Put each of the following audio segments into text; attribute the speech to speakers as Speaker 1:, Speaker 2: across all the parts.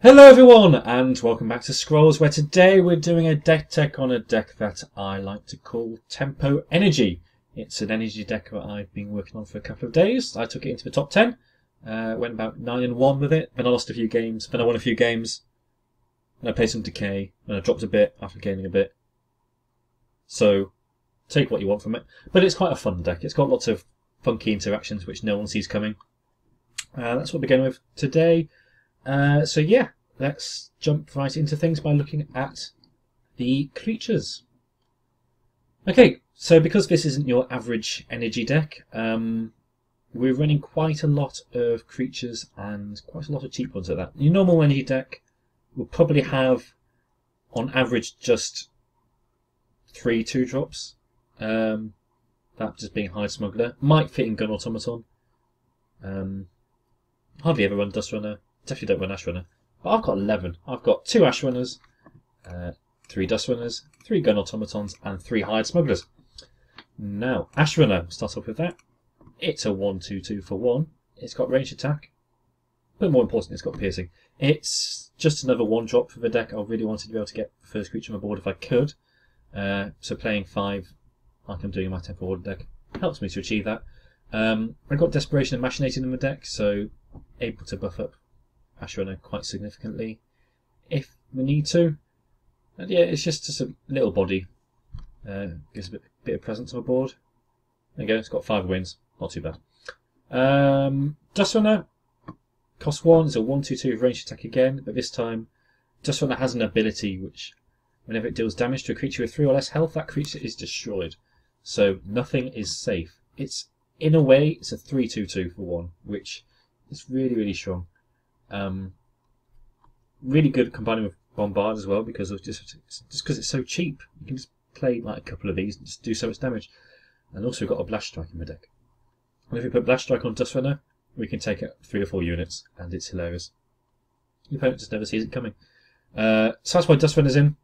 Speaker 1: Hello everyone and welcome back to Scrolls, where today we're doing a deck tech on a deck that I like to call Tempo Energy. It's an energy deck that I've been working on for a couple of days. I took it into the top 10, went about 9-1 with it, then I lost a few games, then I won a few games, and I played some Decay, and I dropped a bit after gaining a bit. So, take what you want from it. But it's quite a fun deck. It's got lots of funky interactions which no one sees coming. That's what we're going with today. So yeah, let's jump right into things by looking at the creatures. Okay, so because this isn't your average energy deck, we're running quite a lot of creatures and quite a lot of cheap ones at that. Your normal energy deck will probably have, on average, just 3 2-drops. That just being Hide Smuggler. Might fit in Gun Automaton. Hardly ever run Dust Runner. Definitely don't run Ash Runner. But I've got 11. I've got 2 Ash Runners, 3 Dust Runners, 3 Gun Automatons, and 3 Hide Smugglers. Now, Ash Runner, start off with that. It's a 1/2/2 for 1. It's got range attack, but more important, it's got piercing. It's just another 1-drop for the deck. I really wanted to be able to get the first creature on the board if I could. So playing 5, like I'm doing in my Tempo Order deck, helps me to achieve that. I've got Desperation and Machinating in the deck, so able to buff up Ash Runner quite significantly if we need to. And yeah, it's just a little body. Gives a bit of presence on the board. There you go, it's got 5 wins, not too bad. Dust Runner, cost 1, it's a 1/2/2 with range attack again, but this time Dust Runner has an ability which, whenever it deals damage to a creature with 3 or less health, that creature is destroyed. So nothing is safe. It's, in a way, it's a 3/2/2 for 1, which is really, really strong. Really good at combining with Bombard as well, because of just because it's so cheap. You can just play like a couple of these and just do so much damage. And also we've got a Blast Strike in the deck. And if we put Blast Strike on Dust Runner, we can take out 3 or 4 units, and it's hilarious. The opponent just never sees it coming. So that's why Dust Runner's in.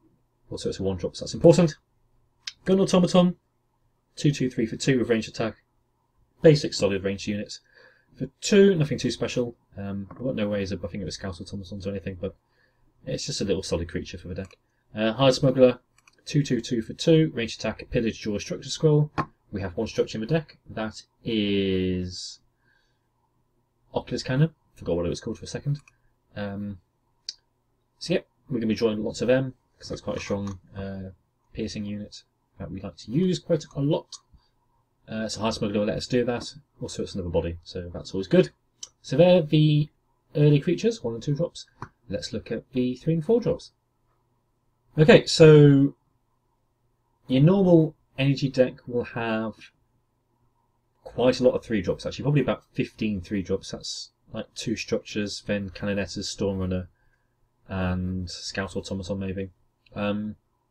Speaker 1: Also it's a 1-drop, so that's important. Gun Automaton, 2/2/3 for 2 with range attack. Basic solid range units. For 2, nothing too special. I've got no ways of buffing it with Scout Automatons or anything, but it's just a little solid creature for the deck. Hide Smuggler, 2/2/2 for 2, range attack, pillage, draw, structure scroll. We have 1 structure in the deck. That is Oculus Cannon. Forgot what it was called for a second. So yeah, we're going to be drawing lots of them, because that's quite a strong piercing unit that we like to use quite a lot. So Hide Smuggler will let us do that. Also, it's another body, so that's always good. So they're the early creatures, 1 and 2 drops. Let's look at the 3 and 4 drops. Okay, so your normal energy deck will have quite a lot of 3 drops, actually, probably about 15 3 drops. That's like 2 structures, then Canonettas, Storm Runner, and Scout Automaton maybe.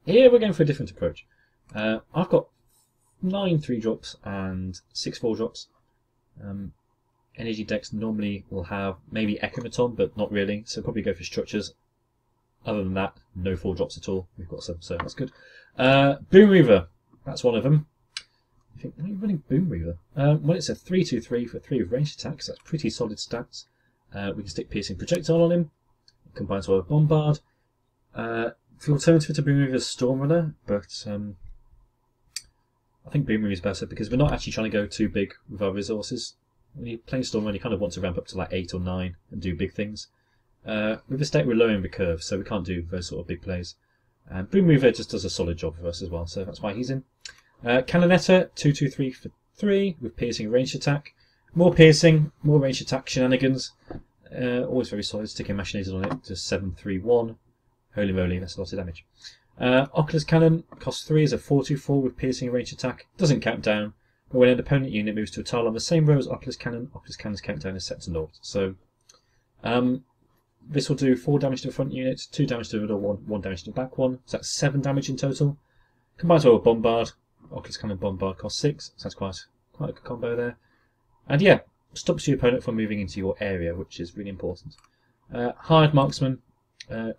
Speaker 1: Here we're going for a different approach. I've got 9 3-drops and 6 4-drops. Energy decks normally will have maybe Echomaton, but not really, so probably go for structures. Other than that, no 4-drops at all. We've got some, so that's good. Boom Reaver, that's one of them. I think, why are you running Boom Reaver? Well, it's a 3/2/3 for 3 with range attacks, that's pretty solid stats. We can stick Piercing Projectile on him. It combines well with Bombard. The alternative to Boom Reaver is Storm Runner, but I think Boom Reaver is better because we're not actually trying to go too big with our resources. When you're playing Storm Runner, you kind of want to ramp up to like 8 or 9 and do big things. With this deck, we're lowering the curve, so we can't do those sort of big plays. Boom Reaver just does a solid job for us as well, so that's why he's in. Canonetta, 2/2/3 for 3 with piercing range attack. More piercing, more range attack shenanigans. Always very solid, sticking Machinated on it to 7/3/1. Holy moly, that's a lot of damage. Oculus Cannon, cost 3, is a 4/2/4 with piercing range attack. Doesn't count down, but when an opponent unit moves to a tile on the same row as Oculus Cannon's countdown is set to 0. So this will do 4 damage to the front unit, 2 damage to the middle one, 1 damage to the back one. So that's 7 damage in total. Combines well with Bombard. Oculus Cannon Bombard costs 6, so that's quite a good combo there. And yeah, stops your opponent from moving into your area, which is really important. Hired Marksman,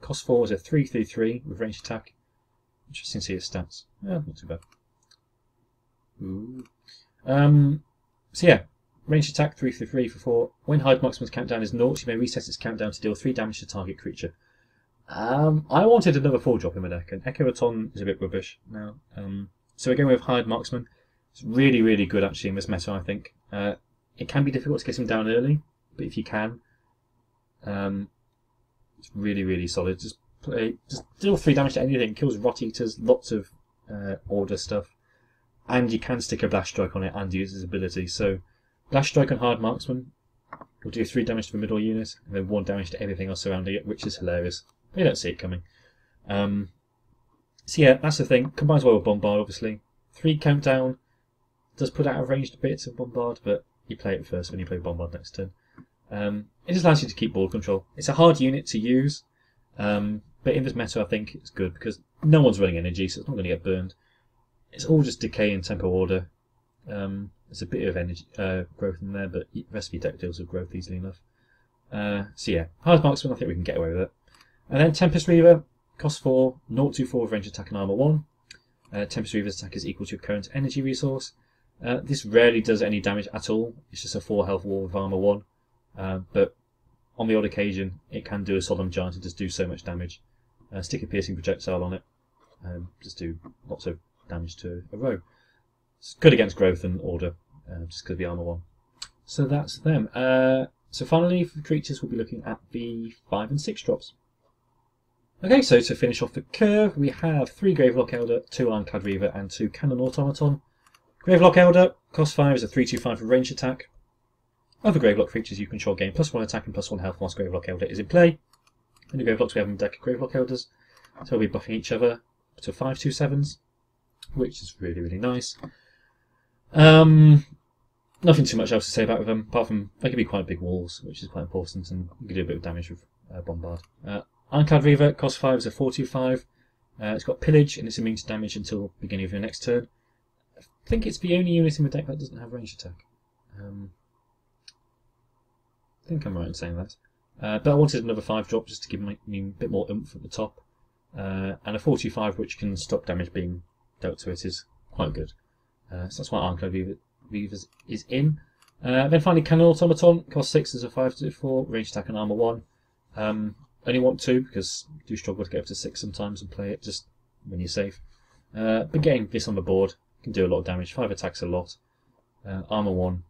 Speaker 1: cost 4, is a 3/3/3 with range attack. Interesting to see his stats. Yeah, not too bad. Ooh. So yeah, Ranged attack 3/3 for 4. When Hive Marksman's countdown is 0, you may reset its countdown to deal 3 damage to target creature. I wanted another 4-drop in my deck, and Echo Baton is a bit rubbish now. So we're going with Hive Marksman. It's really, really good actually in this meta, I think. It can be difficult to get him down early, but if you can, it's really, really solid. Just deal 3 damage to anything. Kills Rot Eaters, lots of order stuff, and you can stick a Blast Strike on it and use his ability. So Blast Strike on Hard Marksman will do 3 damage to the middle unit, and then 1 damage to everything else surrounding it, which is hilarious. You don't see it coming. So yeah, that's the thing. Combines well with Bombard, obviously. 3 countdown does put out of range a bit of Bombard, but you play it first when you play Bombard next turn. It just allows you to keep board control. It's a hard unit to use, but in this meta I think it's good because no one's running energy, so it's not going to get burned. It's all just decay and tempo order. There's a bit of energy growth in there, but the rest of your deck deals with growth easily enough. So yeah, Hard Marksman, I think we can get away with it. And then Tempest Reaver, cost 4, 0/4 with range attack and armor 1. Tempest Reaver's attack is equal to your current energy resource. This rarely does any damage at all. It's just a 4 health wall with armor 1. But on the odd occasion, it can do a Solemn Giant and just do so much damage. Stick a piercing projectile on it, just do lots of damage to a row. It's good against growth and order, just because of the armor 1. So that's them. So finally, for the creatures, we'll be looking at the 5 and 6 drops. Okay, so to finish off the curve, we have 3 Gravelock Elder, 2 Ironclad Reaver, and 2 Cannon Automaton. Gravelock Elder, cost 5 is a 3/2/5 for range attack. Other Gravelock creatures you control gain +1 attack and +1 health whilst Gravelock Elder is in play. In the Gravelocks we have a deck of Gravelock Elders, so we'll be buffing each other to 5/2/7s, which is really, really nice. Nothing too much else to say about them, apart from they can be quite big walls, which is quite important, and you can do a bit of damage with Bombard. Ironclad Reaver, cost 5 is a 4/2/5. It's got Pillage and it's immune to damage until the beginning of your next turn. I think it's the only unit in the deck that doesn't have range attack. I think I'm right in saying that. But I wanted another 5-drop just to give me a bit more oomph at the top. And a 4/2/5 which can stop damage being dealt to it is quite good. So that's why Ironclad Reaver is in. Then finally Cannon Automaton, cost 6 is a 5/4, range attack and armor 1. Only want 2 because you do struggle to get up to 6 sometimes and play it just when you're safe. But getting this on the board can do a lot of damage. 5 attacks a lot. Armor 1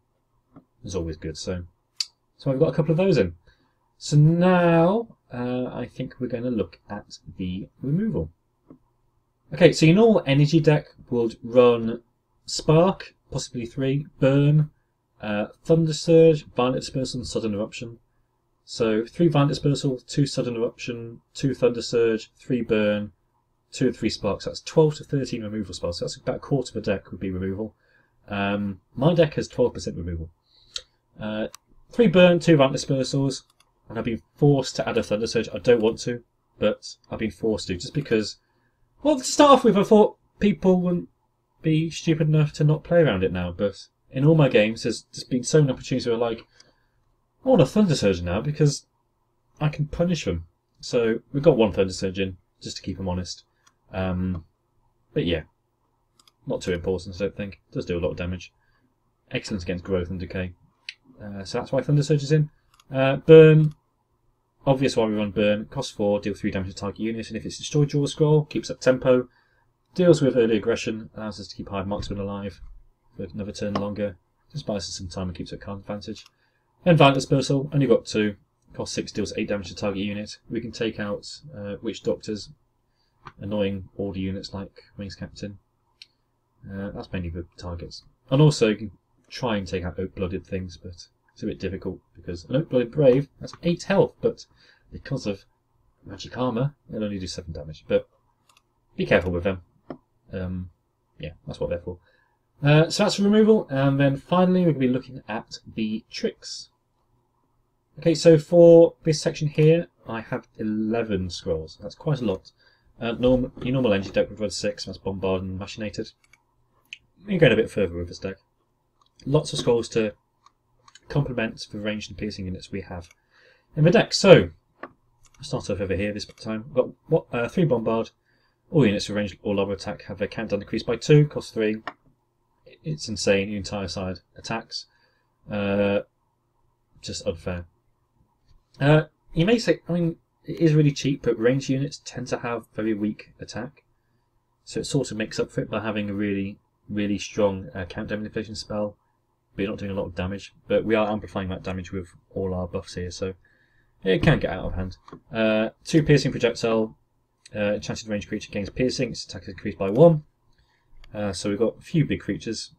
Speaker 1: is always good. So I've got a couple of those in. So now I think we're going to look at the removal. Okay, so your normal energy deck would run Spark, possibly 3, Burn, Thunder Surge, Violent Dispersal, and Sudden Eruption. So 3 Violent Dispersal, 2 Sudden Eruption, 2 Thunder Surge, 3 Burn, 2 and 3 Sparks. That's 12 to 13 removal spells. So that's about a quarter of a deck would be removal. My deck has 12% removal. 3 Burn, 2 Violent Dispersals, and I've been forced to add a Thunder Surge. I don't want to, but I've been forced to just because, well, to start off with, I thought people wouldn't be stupid enough to not play around it now, but in all my games there's just been so many opportunities where like, I want a Thunder Surge now because I can punish them. So we've got 1 Thunder Surge in, just to keep them honest. But yeah, not too important I don't think. It does do a lot of damage. Excellent against growth and decay. So that's why Thunder Surge is in. Burn, obvious why we run Burn. Cost 4, deal 3 damage to target unit, and if it's destroyed, draw a scroll, keeps up tempo, deals with early aggression, allows us to keep Hive Marksman alive for another turn longer, just buys us some time and keeps up card advantage. Then Violent Dispersal, only got 2, cost 6, deals 8 damage to target unit. We can take out Witch Doctors, annoying order units like Wings Captain. That's mainly the targets. And also you can try and take out Oak-Blooded things, but it's a bit difficult because an Oak-Blooded Brave has 8 health, but because of magic armor, it'll only do 7 damage. But be careful with them. Yeah, that's what they're for. So that's removal, and then finally we're going to be looking at the tricks. Okay, so for this section here, I have 11 scrolls. That's quite a lot. Your normal energy deck would run 6, that's Bombard and Machinated. We're going a bit further with this deck. Lots of scrolls to complement the ranged and piercing units we have in the deck. So, I'll start off over here this time. We've got 3 Bombard. All units with ranged or lower attack have their countdown decreased by 2, cost 3. It's insane, your entire side attacks. Just unfair. You may say, I mean, it is really cheap, but ranged units tend to have very weak attack, so it sort of makes up for it by having a really, really strong countdown manipulation spell, but you're not doing a lot of damage. But we are amplifying that damage with all our buffs here, so it can get out of hand. 2 piercing projectile, enchanted range creature gains piercing, its attack is increased by 1. So we've got a few big creatures.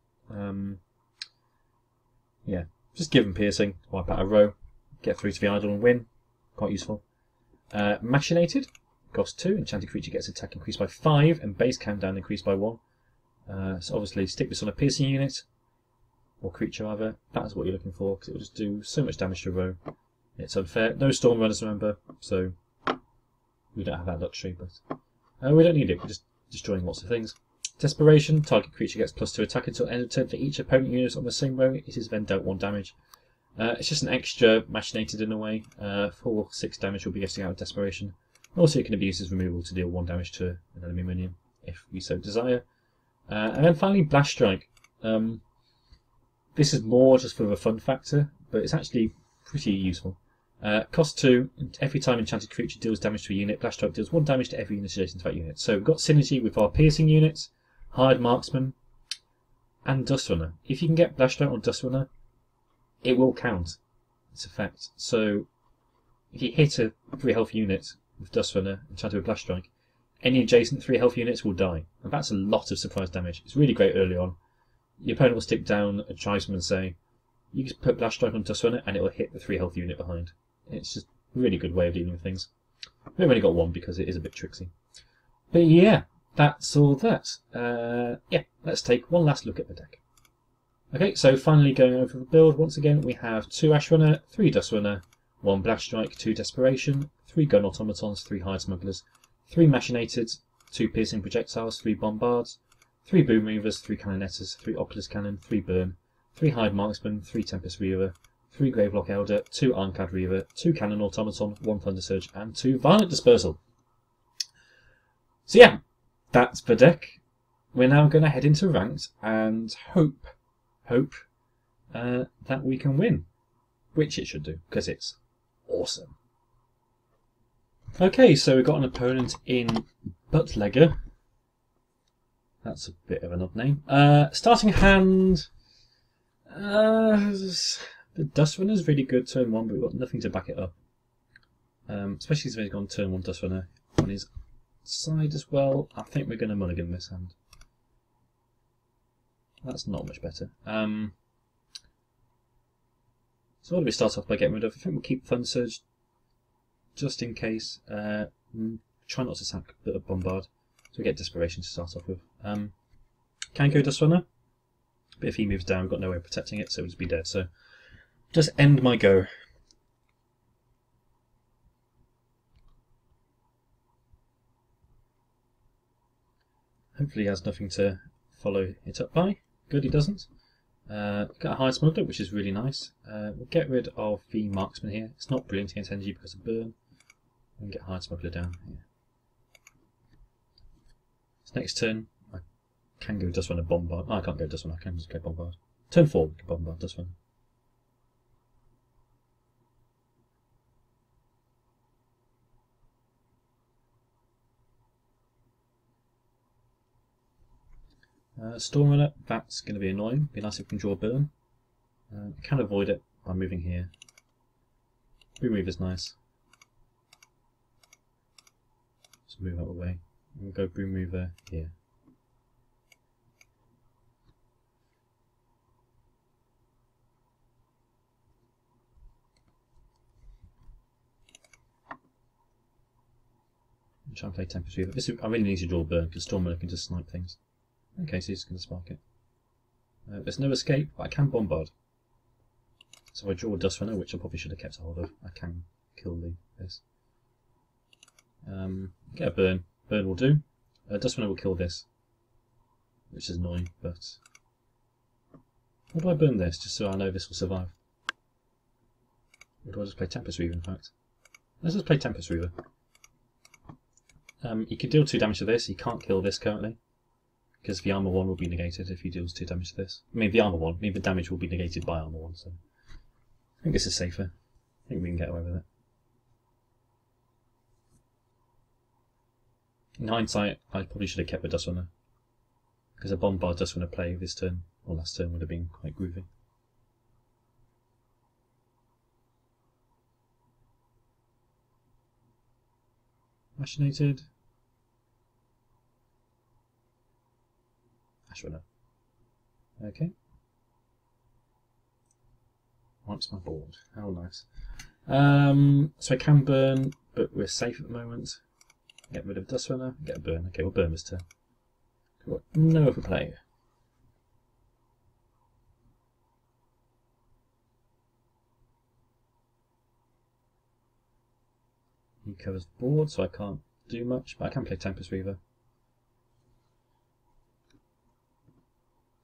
Speaker 1: Yeah, just give them piercing, wipe out a row, get through to the idol and win. Quite useful. Machinated, cost 2, enchanted creature gets attack increased by 5 and base countdown increased by 1. So obviously stick this on a piercing unit, or creature rather. That's what you're looking for, because it will just do so much damage to a row. It's unfair. No storm runners, remember, so we don't have that luxury, but we don't need it. We're just destroying lots of things. Desperation, target creature gets +2 attack until end of turn for each opponent unit on the same row. It is then dealt 1 damage. It's just an extra machinated in a way. 4/6 damage will be getting out of desperation. Also, it can abuse his removal to deal 1 damage to an enemy minion if we so desire. And then finally, Blast Strike. This is more just for the fun factor, but it's actually pretty useful. Cost 2, every time enchanted creature deals damage to a unit, Blast Strike deals 1 damage to every unit adjacent to that unit. So we've got synergy with our piercing units, Hired Marksman, and Dust Runner. If you can get Blast Strike on Dust Runner, it will count its effect. So if you hit a 3 health unit with Dust Runner enchanted with Blast Strike, any adjacent 3 health units will die. And that's a lot of surprise damage. It's really great early on. Your opponent will stick down a tribesman and say, you just put Blast Strike on Dust Runner and it will hit the 3 health unit behind. It's just a really good way of dealing with things. We've only got 1 because it is a bit tricksy. But yeah, that's all that. Yeah, let's take one last look at the deck. Okay, so finally going over the build, once again we have 2 Ash Runner, 3 Dust Runner, 1 Blast Strike, 2 Desperation, 3 Gun Automatons, 3 Hide Smugglers, 3 Machinated, 2 Piercing Projectiles, 3 Bombards, 3 Boom Reavers, 3 Canonetters, 3 Oculus Cannon, 3 Burn, 3 Hide Marksman, 3 Tempest Reaver, 3 Gravelock Elder, 2 Ironclad Reaver, 2 Cannon Automaton, 1 Thunder Surge, and 2 Violent Dispersal. So yeah, that's the deck. We're now going to head into ranked and hope that we can win, which it should do, because it's awesome. Okay, so we've got an opponent in Buttlegger. That's a bit of an odd name. Starting hand, the Dust Runner is really good turn 1, but we've got nothing to back it up. Especially since he's gone turn 1 Dust Runner on his side as well. I think we're going to mulligan this hand. That's not much better. So what do we start off by getting rid of? I think we'll keep Thunder Surge just in case. Try not to sack the Bombard. So we get Desperation to start off with. Can go Dust Runner, but if he moves down, we've got no way of protecting it, so it'll just be dead. So just end my go. Hopefully he has nothing to follow it up by. Good, he doesn't. Got a Hide Smuggler, which is really nice. We'll get rid of the Marksman here. It's not brilliant against energy because of burn. And get Hide Smuggler down here. So next turn, I can go Dust Runner Bombard. Oh, I can't go Dust Runner, I can just go Bombard. Turn 4, we can Bombard Dust Runner. Storm Runner, that's going to be annoying. Be nice if we can draw a burn. Can avoid it by moving here. Boom Reaver's nice. Just move out of the way. We'll go Boom Reaver here. Try and play Tempest Reaver. I really need to draw a burn because Storm Runner can just snipe things. Okay, so he's going to spark it. There's no escape, but I can Bombard. So if I draw a Dust Runner, which I probably should have kept a hold of, I can kill this. Get a burn. Burn will do. Dust Runner will kill this, which is annoying, but... How do I burn this, just so I know this will survive? Or do I just play Tempest Reaver, in fact? Let's just play Tempest Reaver. You can deal 2 damage to this, you can't kill this currently. because the armor 1 will be negated if he deals 2 damage to this. I mean, the armor 1, I mean, the damage will be negated by armor 1, so I think this is safer. I think we can get away with it. In hindsight, I probably should have kept the Dust Runner, because a Bombard Dust Runner play this turn, or last turn, would have been quite groovy. Machinated. Ash Runner. Okay. Wipes my board. How nice. So I can burn, but we're safe at the moment. Get rid of Dust Runner, get a burn. Okay, we'll burn this turn. Got no overplay. He covers the board, so I can't do much, but I can play Tempest Reaver.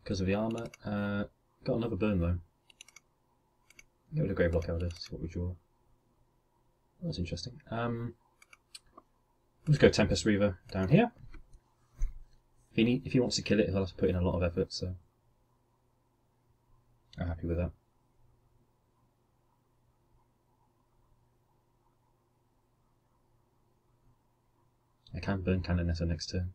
Speaker 1: Because of the armour. Got another burn though. Get rid of Gravelock Elder, see what we draw. That's interesting. Let's go Tempest Reaver down here. If he wants to kill it, he'll have to put in a lot of effort, so I'm happy with that. I can burn Canonetta next turn.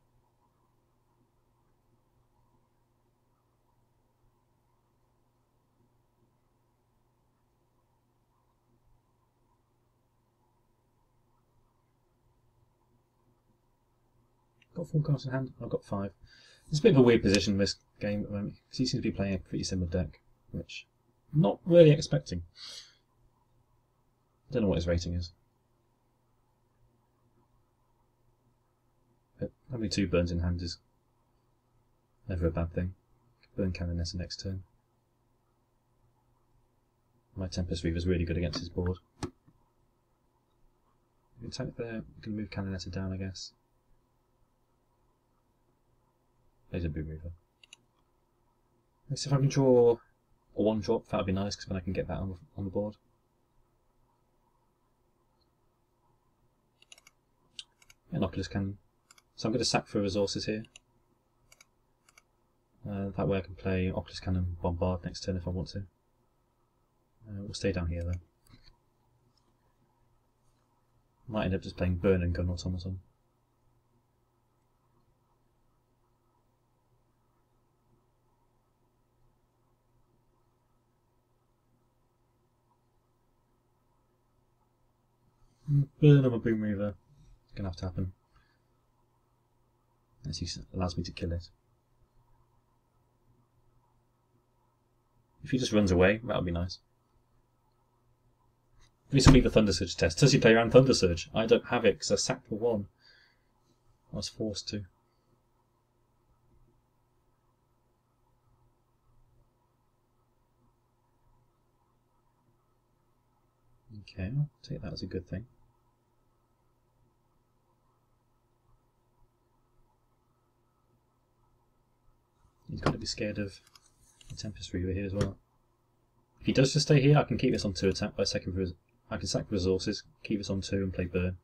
Speaker 1: Got 4 cards in hand? I've got 5. It's a bit of a weird position in this game at the moment, because he seems to be playing a pretty similar deck, which I'm not really expecting. I don't know what his rating is. But having 2 burns in hand is never a bad thing. Burn Canonetta next turn. My Tempest Reaver is really good against his board. We can attack there, we can move Canonetta down, I guess. There's a Boom Reaver. Let's see if I can draw a 1-drop, that would be nice, because then I can get that on the board. And Oculus Cannon. So I'm going to sack for resources here. That way I can play Oculus Cannon Bombard next turn if I want to. We'll stay down here though. Might end up just playing Burn and Gun Automaton. Burn on a Boom Reaver. It's going to have to happen. Unless he allows me to kill it. If he just runs away, that would be nice. This will be the Thunder Surge test. Does he play around Thunder Surge? I don't have it because I sacked for 1. I was forced to. Okay, I'll take that as a good thing. He's got to be scared of the Tempest Reaver here as well. If he does just stay here, I can keep this on 2 attack by sacking for I can sack resources, keep this on 2 and play Burn.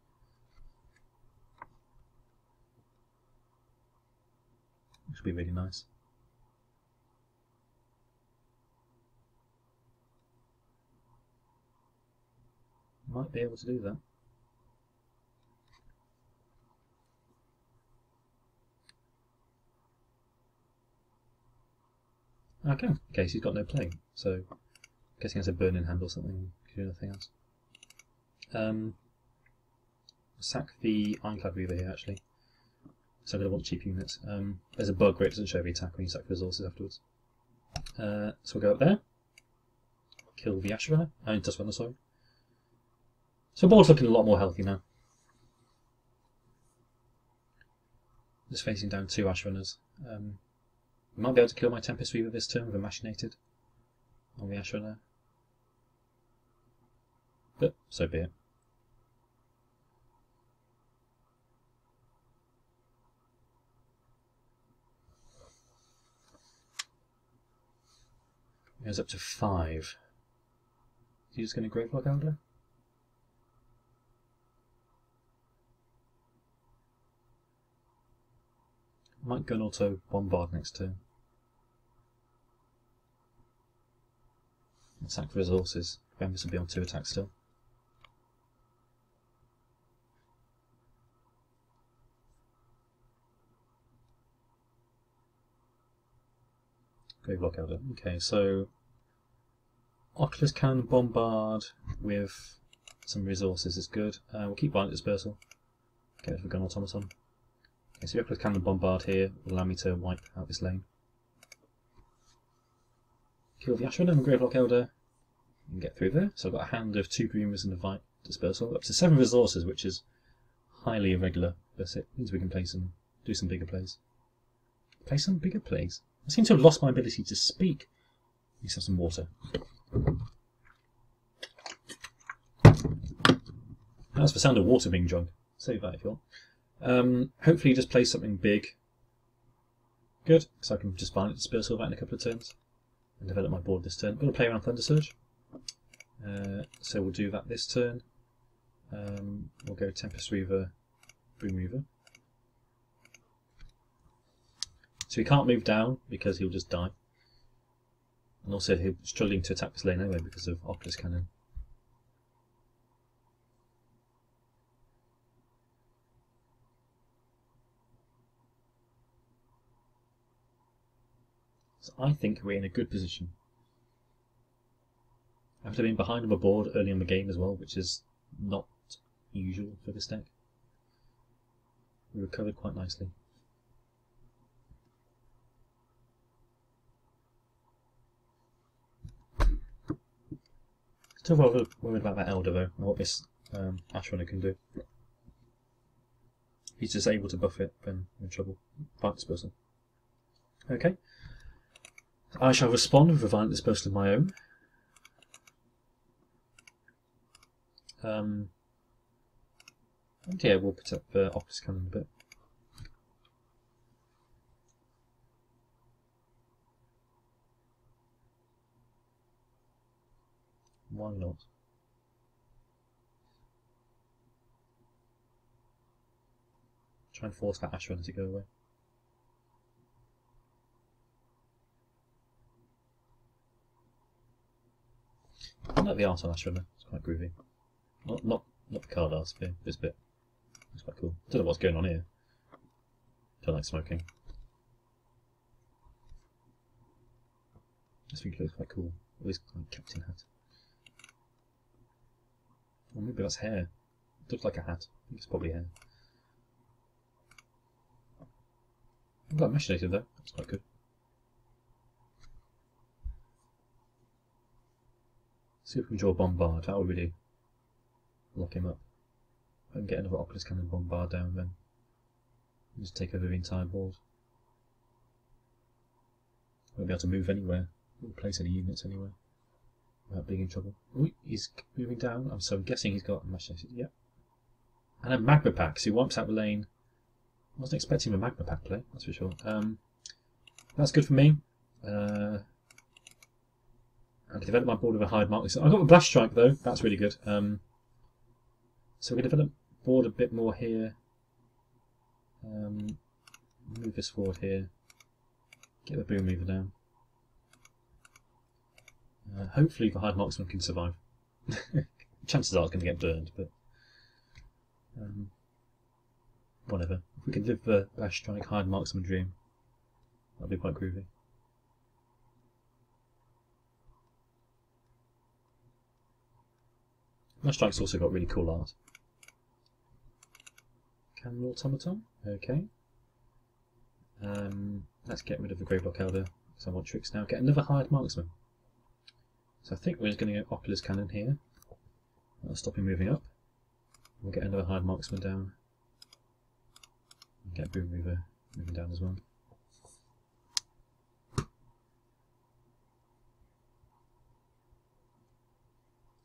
Speaker 1: Which will be really nice. Might be able to do that. Okay, okay, so he's got no play, so I'm guessing he has a Burn in hand or something, can do nothing else. Sack the Ironclad Reaver here actually, so I'm going to want cheap units. There's a bug where it doesn't show the attack when you sack resources afterwards. So we'll go up there, kill the Ash Runner, Dust Runner, sorry. So board's looking a lot more healthy now. Just facing down 2 Ash Runners. Might be able to kill my Tempest Reaver this turn with a Machinated on the Ash Runner. But so be it. It goes up to 5. Is he just going to Gravelock Elder? Might gun auto bombard next turn. Attack for resources. Members will be on 2 attacks still. Graveblock Elder. Okay, so Oculus Cannon Bombard with some resources is good. We'll keep Violent Dispersal. Get rid of a Gun Automaton. Okay, so the Oculus Cannon Bombard here will allow me to wipe out this lane. Kill the Ashran and Graveblock Elder and get through there. So I've got a hand of 2 Green and a Violent Dispersal. Up to 7 resources, which is highly irregular, but it means we can do some bigger plays. Play some bigger plays? I seem to have lost my ability to speak. Let's have some water. That's the sound of water being drunk. Save that if you want. Hopefully just play something big. Good, so I can just Violent Dispersal that in a couple of turns and develop my board this turn. I'm going to play around Thunder Surge. So we'll do that this turn. We'll go Tempest Reaver, Boom Reaver. So he can't move down because he'll just die. And also he's struggling to attack this lane anyway because of Oculus Cannon. So I think we're in a good position. After being behind on the board early in the game as well, which is not usual for this deck, we recovered quite nicely. Still rather worried about that Elder though, and what this Ashrunner can do. If he's just able to buff it, then we're in trouble. Violent Dispersal. Okay. I shall respond with a Violent Dispersal of my own. And yeah, we'll protect the Oculus Cannon a bit. Why not? Try and force that Ashrunner to go away. I like the art on Ashrunner, it's quite groovy. Not the card art, this bit. It's quite cool. I don't know what's going on here. Don't like smoking. This thing looks quite cool. Always like captain hat. Or maybe that's hair. It looks like a hat. I think it's probably hair. I've got Machinator though. That's quite good. See if we can draw Bombard. That will really lock him up. If I can get another Oculus Cannon Bombard down, then just take over the entire board. Won't be able to move anywhere, or place any units anywhere without being in trouble. Oh, he's moving down. So I'm guessing he's got a Machinator. Yep. And a Magma Pack, so he wipes out the lane. I wasn't expecting a Magma Pack play, that's for sure. That's good for me. I can develop my board with a hide mark. So I've got a Blast Strike though, that's really good. So we can develop board a bit more here. Move this forward here. Get the Boom Reaver down. Hopefully the Hide Marksman can survive. Chances are it's going to get burned, but whatever. If we can live the Blast Strike Hide Marksman dream, that'll be quite groovy. Blast Strike's also got really cool art. Cannon Automaton, okay. Let's get rid of the Graveblock Elder, because I want tricks now. Get another Hired Marksman. So I think we're just going to go Oculus Cannon here. That'll stop him moving up. We'll get another Hired Marksman down. Get Boom Reaver moving down as well.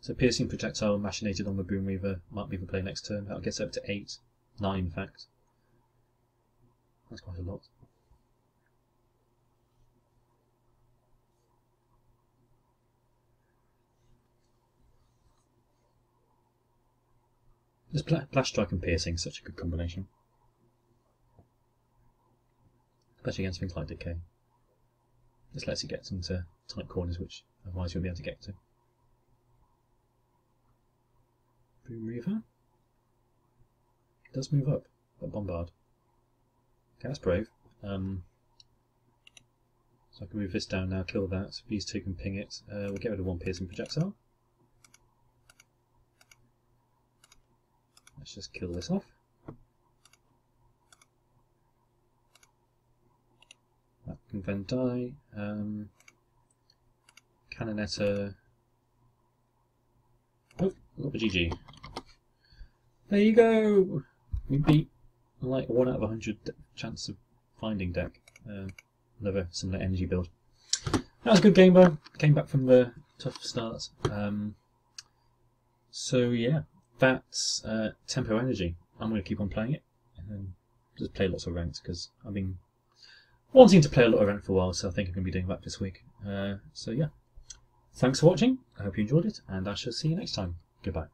Speaker 1: So Piercing Projectile Machinated on the Boom Reaver might be the play next turn. That'll get up to 8, 9 in fact. That's quite a lot. This Blast Strike and Piercing is such a good combination. especially against things like Decay. This lets you get into tight corners which otherwise you'll be able to get to. Boom Reaver. It does move up, but Bombard. Okay, that's brave. So I can move this down now, kill that. These two can ping it. We'll get rid of one piercing projectile. Let's just kill this off. That can then die. Canonetta. Oh, got the GG. There you go! We beat like 1 out of 100 chance of finding deck. Another similar energy build. That was a good game though. Came back from the tough start. So yeah, that's Tempo Energy. I'm going to keep on playing it and just play lots of ranked because I've been wanting to play a lot of ranked for a while, so I think I'm going to be doing that this week. So yeah, thanks for watching. I hope you enjoyed it, and I shall see you next time. Goodbye.